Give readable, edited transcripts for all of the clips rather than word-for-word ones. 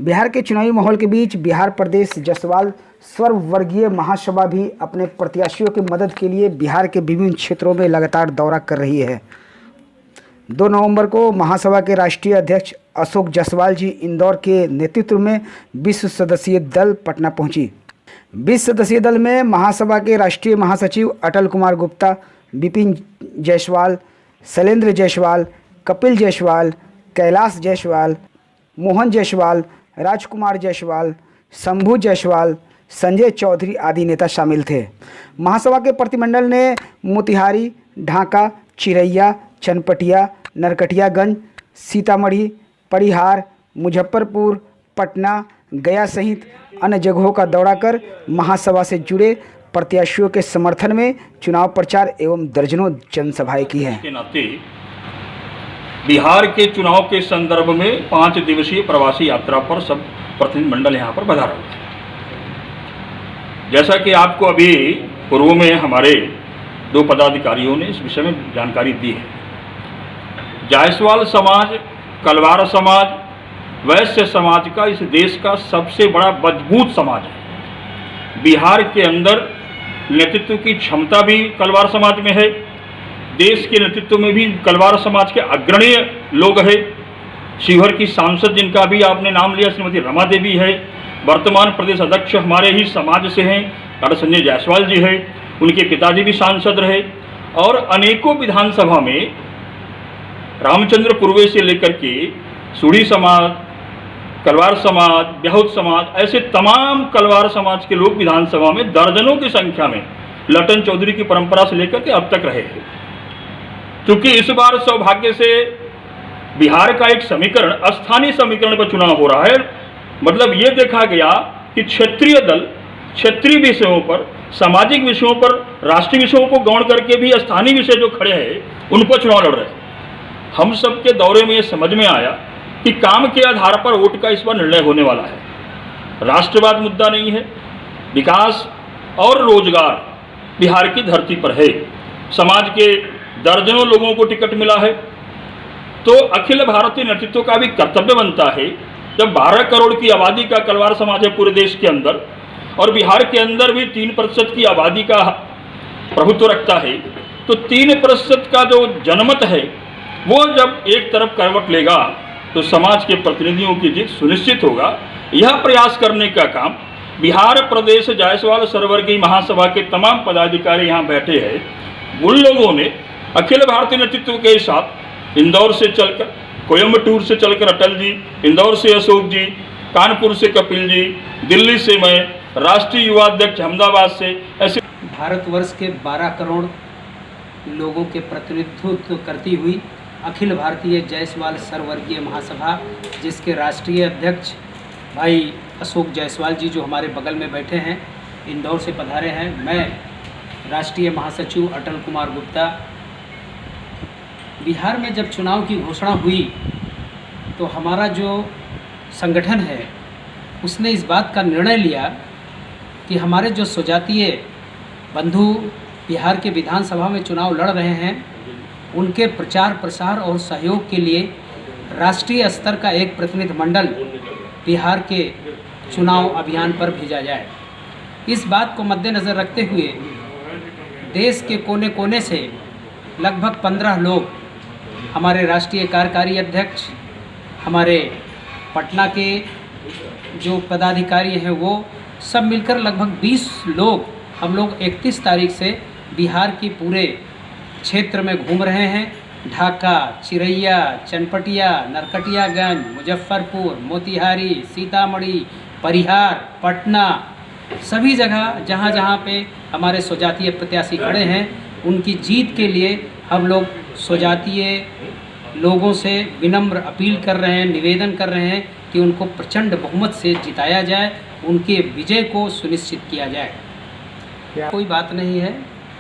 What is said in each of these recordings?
बिहार के चुनावी माहौल के बीच बिहार प्रदेश जायसवाल सर्ववर्गीय महासभा भी अपने प्रत्याशियों की मदद के लिए बिहार के विभिन्न क्षेत्रों में लगातार दौरा कर रही है। 2 नवंबर को महासभा के राष्ट्रीय अध्यक्ष अशोक जायसवाल जी इंदौर के नेतृत्व में 20 सदस्यीय दल पटना पहुंची। 20 सदस्यीय दल में महासभा के राष्ट्रीय महासचिव अटल कुमार गुप्ता, विपिन जायसवाल, शैलेंद्र जायसवाल, कपिल जायसवाल, कैलाश जायसवाल, मोहन जायसवाल, राजकुमार जायसवाल, शंभू जायसवाल, संजय चौधरी आदि नेता शामिल थे। महासभा के प्रतिनिधिमंडल ने मोतिहारी, ढाका, चिरैया, चनपटिया, नरकटियागंज, सीतामढ़ी, परिहार, मुजफ्फरपुर, पटना, गया सहित अन्य जगहों का दौरा कर महासभा से जुड़े प्रत्याशियों के समर्थन में चुनाव प्रचार एवं दर्जनों जनसभाएं की हैं। के नाते बिहार के चुनाव के संदर्भ में 5 दिवसीय प्रवासी यात्रा पर सब प्रतिनिधिमंडल यहाँ पर पधारा हुआ है। जैसा कि आपको अभी पूर्व में हमारे 2 पदाधिकारियों ने इस विषय में जानकारी दी है। जायसवाल समाज, कलवार समाज, वैश्य समाज का इस देश का सबसे बड़ा मजबूत समाज है। बिहार के अंदर नेतृत्व की क्षमता भी कलवार समाज में है। देश के नेतृत्व में भी कलवार समाज के अग्रणीय लोग हैं। शिवहर की सांसद जिनका भी आपने नाम लिया, श्रीमती रमा देवी है, वर्तमान प्रदेश अध्यक्ष हमारे ही समाज से हैं, डॉक्टर संजय जायसवाल जी है, उनके पिताजी भी सांसद रहे और अनेकों विधानसभा में रामचंद्र पूर्वे से लेकर के सूढ़ी समाज, कलवार समाज, ब्याहुत समाज, ऐसे तमाम कलवार समाज के लोग विधानसभा में दर्जनों की संख्या में लटन चौधरी की परंपरा से लेकर के अब तक रहे हैं। क्योंकि इस बार सौभाग्य से बिहार का एक समीकरण, स्थानीय समीकरण पर चुनाव हो रहा है। मतलब ये देखा गया कि क्षेत्रीय दल क्षेत्रीय विषयों पर, सामाजिक विषयों पर, राष्ट्रीय विषयों को गौण करके भी स्थानीय विषय जो खड़े हैं उन पर चुनाव लड़ रहे हैं। हम सबके दौरे में ये समझ में आया कि काम के आधार पर वोट का इस बार निर्णय होने वाला है। राष्ट्रवाद मुद्दा नहीं है, विकास और रोजगार बिहार की धरती पर है। समाज के दर्जनों लोगों को टिकट मिला है, तो अखिल भारतीय नेतृत्व का भी कर्तव्य बनता है। जब 12 करोड़ की आबादी का कलवार समाज है पूरे देश के अंदर और बिहार के अंदर भी 3% की आबादी का प्रभुत्व रखता है, तो 3% का जो जनमत है वो जब एक तरफ करवट लेगा तो समाज के प्रतिनिधियों की जीत सुनिश्चित होगा। यह प्रयास करने का काम बिहार प्रदेश जायसवाल सर्ववर्गीय महासभा के तमाम पदाधिकारी यहाँ बैठे हैं। उन लोगों ने अखिल भारतीय नेतृत्व के साथ इंदौर से चलकर, कोयम्बटूर से चलकर अटल जी, इंदौर से अशोक जी, कानपुर से कपिल जी, दिल्ली से मैं, राष्ट्रीय युवा अध्यक्ष अहमदाबाद से, ऐसे भारतवर्ष के 12 करोड़ लोगों के प्रतिनिधित्व करती हुई अखिल भारतीय जायसवाल सर्ववर्गीय महासभा, जिसके राष्ट्रीय अध्यक्ष भाई अशोक जायसवाल जी जो हमारे बगल में बैठे हैं, इंदौर से पधारे हैं। मैं राष्ट्रीय महासचिव अटल कुमार गुप्ता। बिहार में जब चुनाव की घोषणा हुई तो हमारा जो संगठन है उसने इस बात का निर्णय लिया कि हमारे जो स्वजातीय बंधु बिहार के विधानसभा में चुनाव लड़ रहे हैं उनके प्रचार प्रसार और सहयोग के लिए राष्ट्रीय स्तर का एक प्रतिनिधिमंडल बिहार के चुनाव अभियान पर भेजा जाए। इस बात को मद्देनज़र रखते हुए देश के कोने कोने से लगभग 15 लोग, हमारे राष्ट्रीय कार्यकारी अध्यक्ष, हमारे पटना के जो पदाधिकारी हैं वो सब मिलकर लगभग 20 लोग हम लोग 31 तारीख से बिहार की पूरे क्षेत्र में घूम रहे हैं। ढाका, चिरैया, चनपटिया, नरकटियागंज, मुजफ्फरपुर, मोतिहारी, सीतामढ़ी, परिहार, पटना, सभी जगह जहाँ जहाँ पे हमारे स्वजातीय प्रत्याशी खड़े हैं उनकी जीत के लिए हम लोग स्वजातीय लोगों से विनम्र अपील कर रहे हैं, निवेदन कर रहे हैं कि उनको प्रचंड बहुमत से जिताया जाए, उनके विजय को सुनिश्चित किया जाए। कोई बात नहीं है।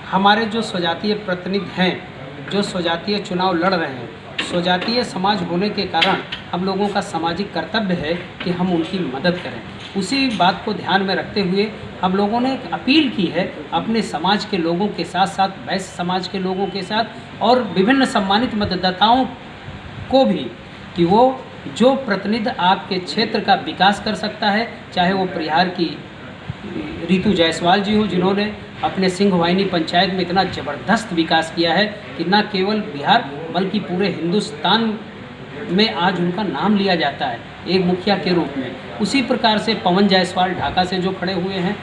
हमारे जो स्वजातीय प्रतिनिधि हैं, जो स्वजातीय चुनाव लड़ रहे हैं, स्वजातीय समाज होने के कारण हम लोगों का सामाजिक कर्तव्य है कि हम उनकी मदद करें। उसी बात को ध्यान में रखते हुए हम लोगों ने एक अपील की है अपने समाज के लोगों के साथ साथ वैश्य समाज के लोगों के साथ और विभिन्न सम्मानित मतदाताओं को भी कि वो जो प्रतिनिधि आपके क्षेत्र का विकास कर सकता है, चाहे वो परिहार की रितु जायसवाल जी हो, जिन्होंने अपने सिंहवाहिनी पंचायत में इतना ज़बरदस्त विकास किया है कि न केवल बिहार बल्कि पूरे हिंदुस्तान में आज उनका नाम लिया जाता है एक मुखिया के रूप में। उसी प्रकार से पवन जायसवाल ढाका से जो खड़े हुए हैं,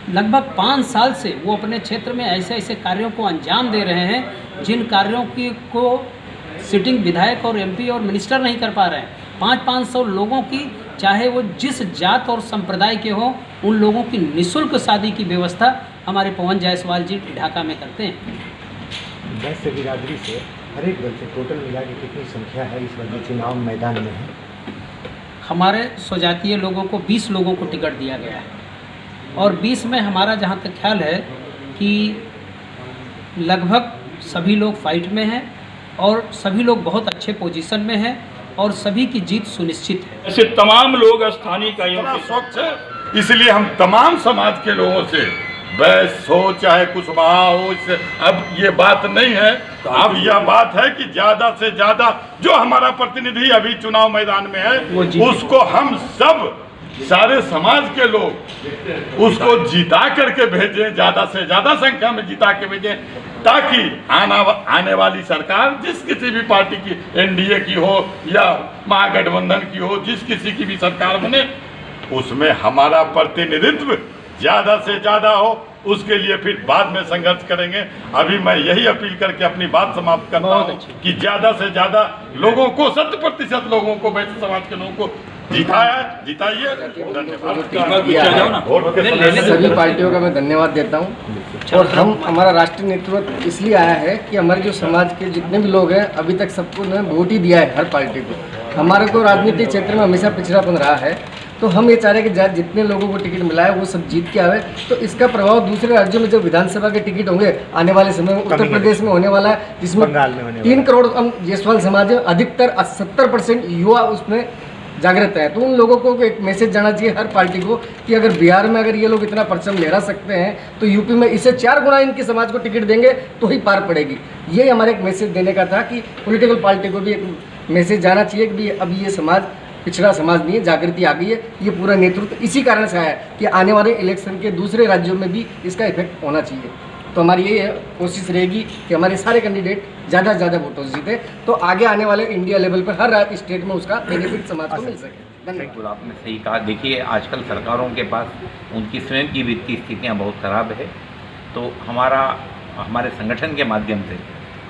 लगभग 5 साल से वो अपने क्षेत्र में ऐसे ऐसे कार्यों को अंजाम दे रहे हैं जिन कार्यों को सिटिंग विधायक और एमपी और मिनिस्टर नहीं कर पा रहे हैं। 500 लोगों की, चाहे वो जिस जात और संप्रदाय के हों, उन लोगों की निःशुल्क शादी की व्यवस्था हमारे पवन जायसवाल जी ढाका में करते हैं। 10 बिरादरी से हर एक दल से टोटल मिला के कितनी संख्या है इस वक्त चुनाव मैदान में है? हमारे स्वजातीय लोगों को 20 लोगों को टिकट दिया गया है और 20 में हमारा जहाँ तक ख्याल है कि लगभग सभी लोग फाइट में हैं और सभी लोग बहुत अच्छे पोजीशन में हैं और सभी की जीत सुनिश्चित है। ऐसे तमाम लोग स्थानीय इकाइयों के स्वच्छ है, इसलिए हम तमाम समाज के लोगों से बैस हो चाहे कुशवाहा हो, इससे अब ये बात नहीं है। अब यह बात है कि ज्यादा से ज्यादा जो हमारा प्रतिनिधि अभी चुनाव मैदान में है उसको हम सब सारे समाज के लोग उसको जिता करके भेजें, ज्यादा से ज्यादा संख्या में जिता के भेजें, ताकि आने वाली सरकार जिस किसी भी पार्टी की, एनडीए की हो या महागठबंधन की हो, जिस किसी की भी सरकार बने, उसमें हमारा प्रतिनिधित्व ज्यादा से ज्यादा हो। उसके लिए फिर बाद में संघर्ष करेंगे। अभी मैं यही अपील करके अपनी बात समाप्त करता हूँ कि ज्यादा से ज्यादा लोगों को, 100% लोगों को, वैश्य समाज के लोगों को जिताइए। धन्यवाद। सभी पार्टियों का मैं धन्यवाद देता हूं। और हमारा राष्ट्रीय नेतृत्व इसलिए आया है कि हमारे जो समाज के जितने भी लोग हैं अभी तक सबको उन्होंने वोट ही दिया है हर पार्टी को। हमारे को राजनीतिक क्षेत्र में हमेशा पिछड़ापन रहा है, तो हम ये चाह रहे हैं कि जितने लोगों को टिकट मिला है वो सब जीत के आवे, तो इसका प्रभाव दूसरे राज्यों में जब विधानसभा के टिकट होंगे आने वाले समय में उत्तर प्रदेश में होने वाला है, जिसमें 3 करोड़ हम जायसवाल समाज है, अधिकतर 70% युवा उसमें जागृत है। तो उन लोगों को एक मैसेज जाना चाहिए हर पार्टी को कि अगर बिहार में अगर ये लोग इतना परचम लहरा सकते हैं तो यूपी में इसे 4 गुना इनके समाज को टिकट देंगे तो ही पार पड़ेगी। ये हमारे एक मैसेज देने का था कि पॉलिटिकल पार्टी को भी एक मैसेज जाना चाहिए कि अभी ये समाज पिछड़ा समाज नहीं है, जागृति आ गई है। ये पूरा नेतृत्व इसी कारण से आया है कि आने वाले इलेक्शन के दूसरे राज्यों में भी इसका इफेक्ट होना चाहिए। तो हमारी यही कोशिश रहेगी कि हमारे सारे कैंडिडेट ज़्यादा से ज़्यादा वोटों से जीते, तो आगे आने वाले इंडिया लेवल पर हर स्टेट में उसका बेनिफिट समाज को मिल सके। बिल्कुल आपने सही कहा। देखिए आजकल सरकारों के पास उनकी स्वयं की वित्तीय स्थितियाँ बहुत ख़राब है, तो हमारे संगठन के माध्यम से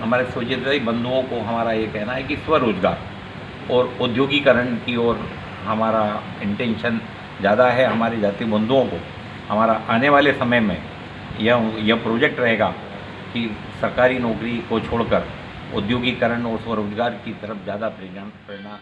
हमारे स्वजातीय बंधुओं को हमारा ये कहना है कि स्वरोजगार और औद्योगिकरण की ओर हमारा इंटेंशन ज़्यादा है। हमारे जातीय बंधुओं को हमारा आने वाले समय में यह प्रोजेक्ट रहेगा कि सरकारी नौकरी को छोड़कर औद्योगिकरण और स्वरोजगार की तरफ ज़्यादा प्रेरणा